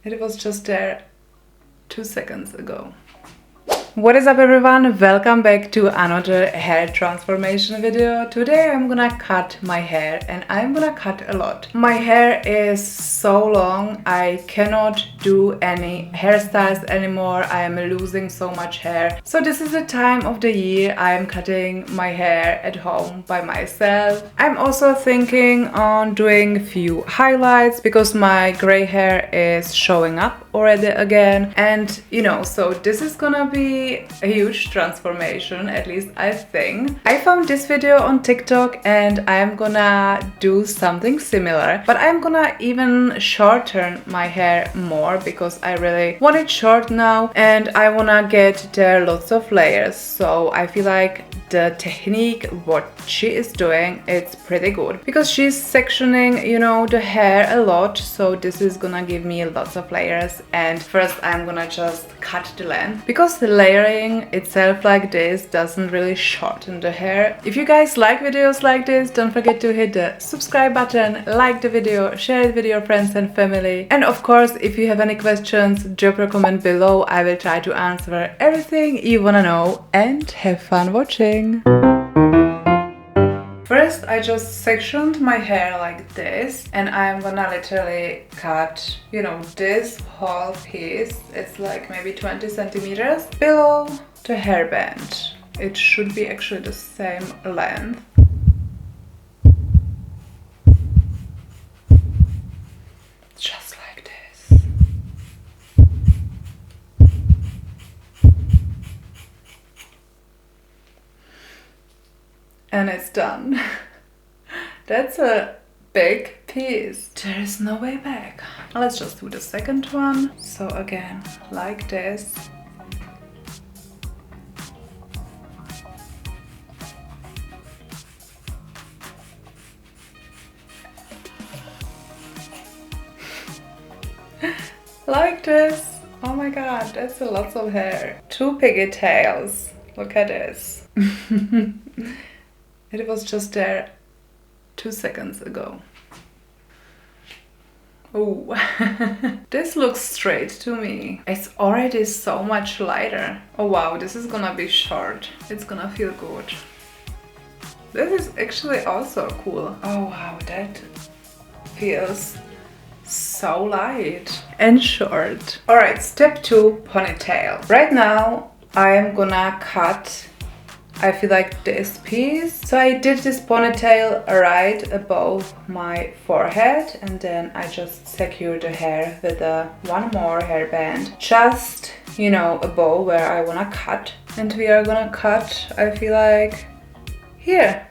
It was just there 2 seconds ago. What is up everyone, welcome back to another hair transformation video. Today I'm gonna cut my hair and I'm gonna cut a lot. My hair is so long, I cannot do any hairstyles anymore. I am losing so much hair. So this is the time of the year I am cutting my hair at home by myself. I'm also thinking on doing a few highlights because my gray hair is showing up already again, and you know, so this is gonna be a huge transformation, at least I think. I found this video on TikTok and I'm gonna do something similar, but I'm gonna even shorten my hair more because I really want it short now and I wanna get there lots of layers. So I feel like the technique what she is doing, it's pretty good because she's sectioning, you know, the hair a lot. So this is gonna give me lots of layers. And first I'm gonna just cut the length because the layering itself like this doesn't really shorten the hair. If you guys like videos like this, don't forget to hit the subscribe button, like the video, share it with your friends and family. And of course, if you have any questions, drop a comment below. I will try to answer everything you wanna know, and have fun watching. First, I just sectioned my hair like this and I'm gonna literally cut, you know, this whole piece. It's like maybe 20 centimeters below the hairband. It should be actually the same length. Just like this. And it's done. That's a big piece. There is no way back. Let's just do the second one. So again, like this. Like this. Oh my god, that's a lot of hair. 2 pigtails. Look at this. It was just there 2 seconds ago. Oh, this looks straight to me. It's already so much lighter. Oh wow, this is gonna be short. It's gonna feel good. This is actually also cool. Oh wow, that feels so light and short. Alright, step 2, ponytail. Right now I am gonna cut, I feel like this piece. So I did this ponytail right above my forehead and then I just secured the hair with one more hairband just, you know, above where I wanna cut. And we are gonna cut, I feel like, here.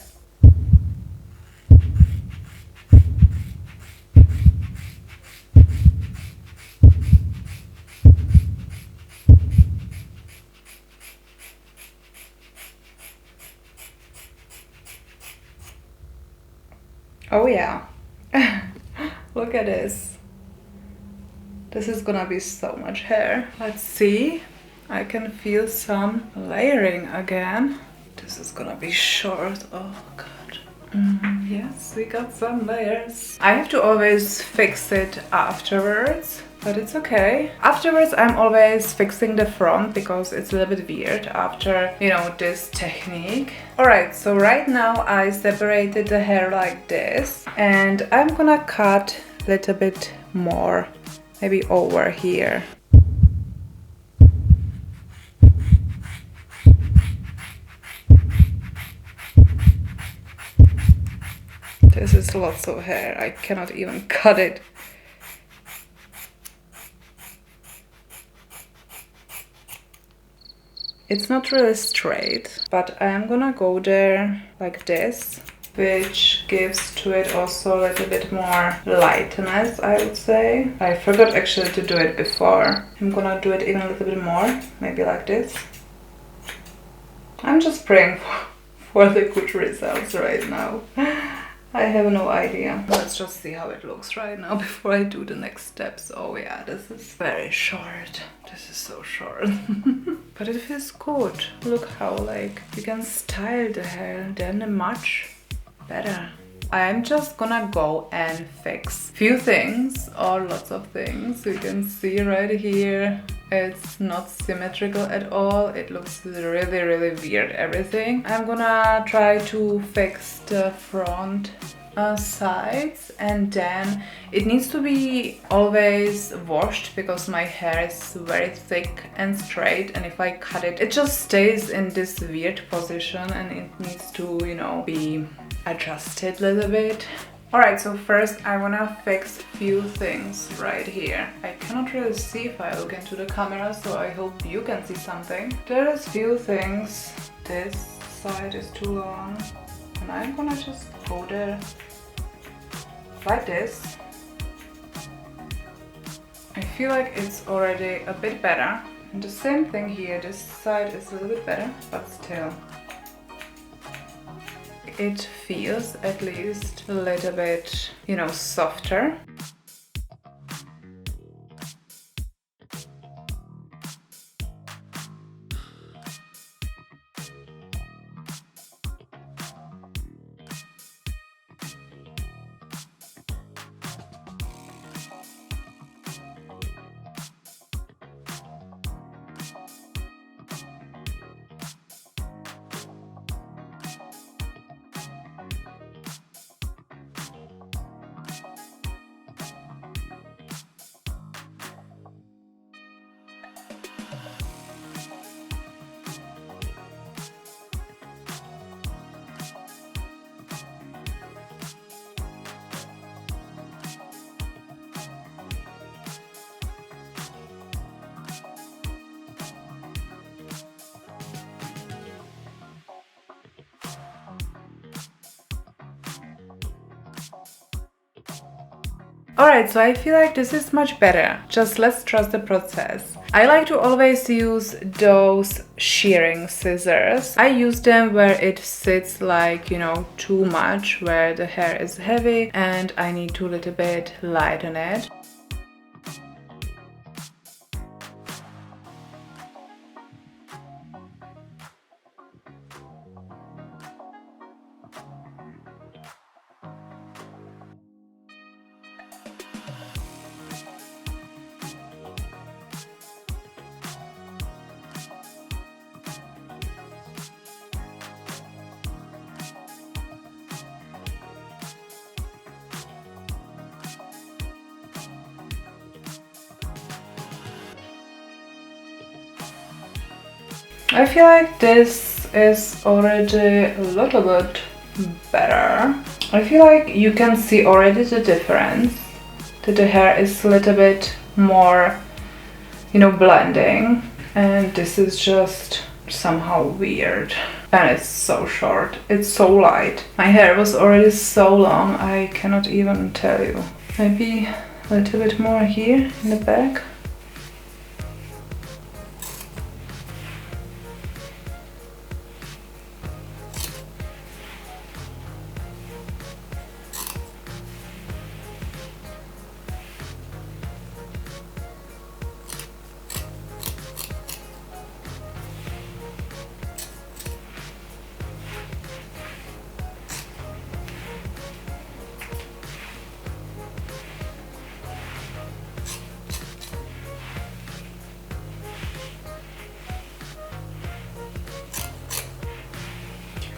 Oh yeah, look at this. This is gonna be so much hair. Let's see, I can feel some layering again. This is gonna be short, oh god. Yes, we got some layers. I have to always fix it afterwards, but it's okay. Afterwards I'm always fixing the front because it's a little bit weird after, you know, this technique. Alright, so right now I separated the hair like this and I'm gonna cut a little bit more, maybe over here. This is lots of hair, I cannot even cut it. It's not really straight, but I'm gonna go there like this, which gives to it also a little bit more lightness, I would say. I forgot actually to do it before. I'm gonna do it even a little bit more, maybe like this. I'm just praying for the good results right now. I have no idea. Let's just see how it looks right now before I do the next steps. Oh yeah, this is very short. This is so short. But it feels good. Look how like you can style the hair then much better. I'm just gonna go and fix few things or lots of things. You can see right here, it's not symmetrical at all. It looks really weird, everything. I'm gonna try to fix the front sides, and then it needs to be always washed because my hair is very thick and straight, and if I cut it, it just stays in this weird position and it needs to, you know, be adjusted a little bit. Alright, so first I wanna fix few things right here. I cannot really see if I look into the camera, so I hope you can see something. There is few things. This side is too long, and I'm gonna just go there like this. I feel like it's already a bit better. And the same thing here, this side is a little bit better, but still. It feels at least a little bit, you know, softer. Alright, so I feel like this is much better. Just let's trust the process. I like to always use those shearing scissors. I use them where it sits like, you know, too much, where the hair is heavy and I need to a little bit lighten it. I feel like this is already a little bit better. I feel like you can see already the difference, that the hair is a little bit more, you know, blending, and this is just somehow weird. And it's so short, it's so light. My hair was already so long, I cannot even tell you. Maybe a little bit more here in the back.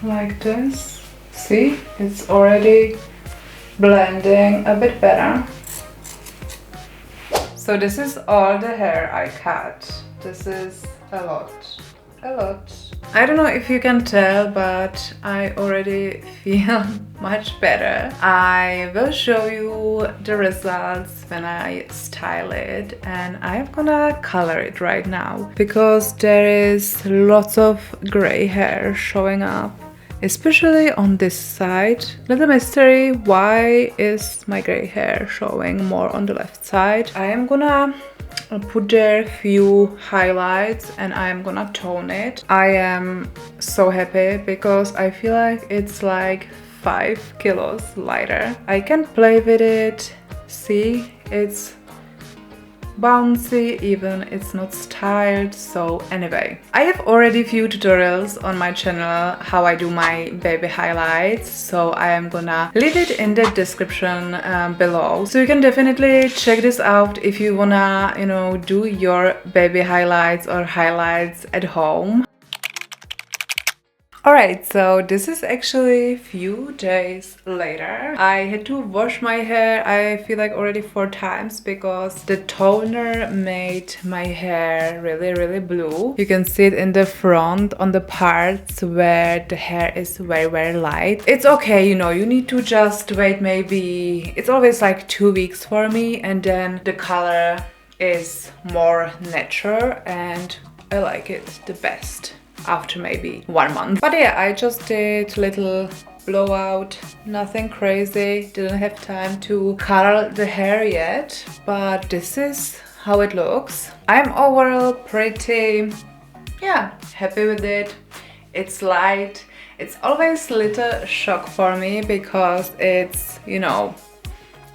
Like this. See, it's already blending a bit better. So this is all the hair I cut. This is a lot. I don't know if you can tell, but I already feel much better. I will show you the results when I style it, and I'm gonna color it right now because there is lots of gray hair showing up, especially on this side. Little mystery, why is my gray hair showing more on the left side? I am gonna put there a few highlights and I'm gonna tone it. I am so happy because I feel like it's like 5 kilos lighter. I can play with it. See, it's bouncy, even it's not styled. So anyway, I have already few tutorials on my channel how I do my baby highlights, so I am gonna leave it in the description below, so you can definitely check this out if you wanna, you know, do your baby highlights or highlights at home. Alright, so this is actually a few days later. I had to wash my hair, I feel like already 4 times, because the toner made my hair really blue. You can see it in the front on the parts where the hair is very light. It's okay, you know, you need to just wait maybe, it's always like 2 weeks for me, and then the color is more natural and I like it the best after maybe 1 month. But yeah, I just did little blowout, nothing crazy, didn't have time to color the hair yet, but this is how it looks. I'm overall pretty, yeah, happy with it. It's light. It's always a little shock for me because it's, you know,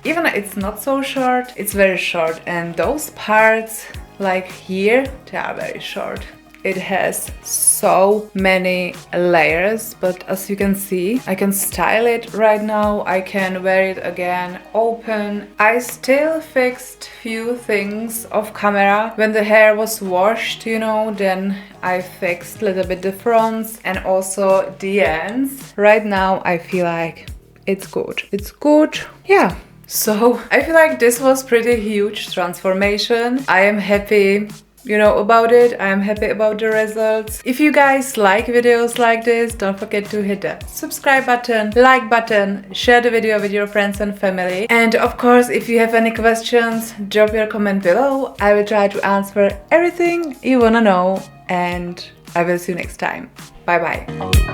even it's not so short, it's very short, and those parts like here, they are very short. It has so many layers, but as you can see, I can style it right now. I can wear it again open. I still fixed few things off camera. When the hair was washed, you know, then I fixed a little bit the fronts and also the ends. Right now I feel like it's good. It's good. Yeah. So I feel like this was pretty huge transformation. I am happy, you know, about it. I am happy about the results. If you guys like videos like this, don't forget to hit the subscribe button, like button, share the video with your friends and family. And of course, if you have any questions, drop your comment below. I will try to answer everything you wanna know, and I will see you next time. Bye bye.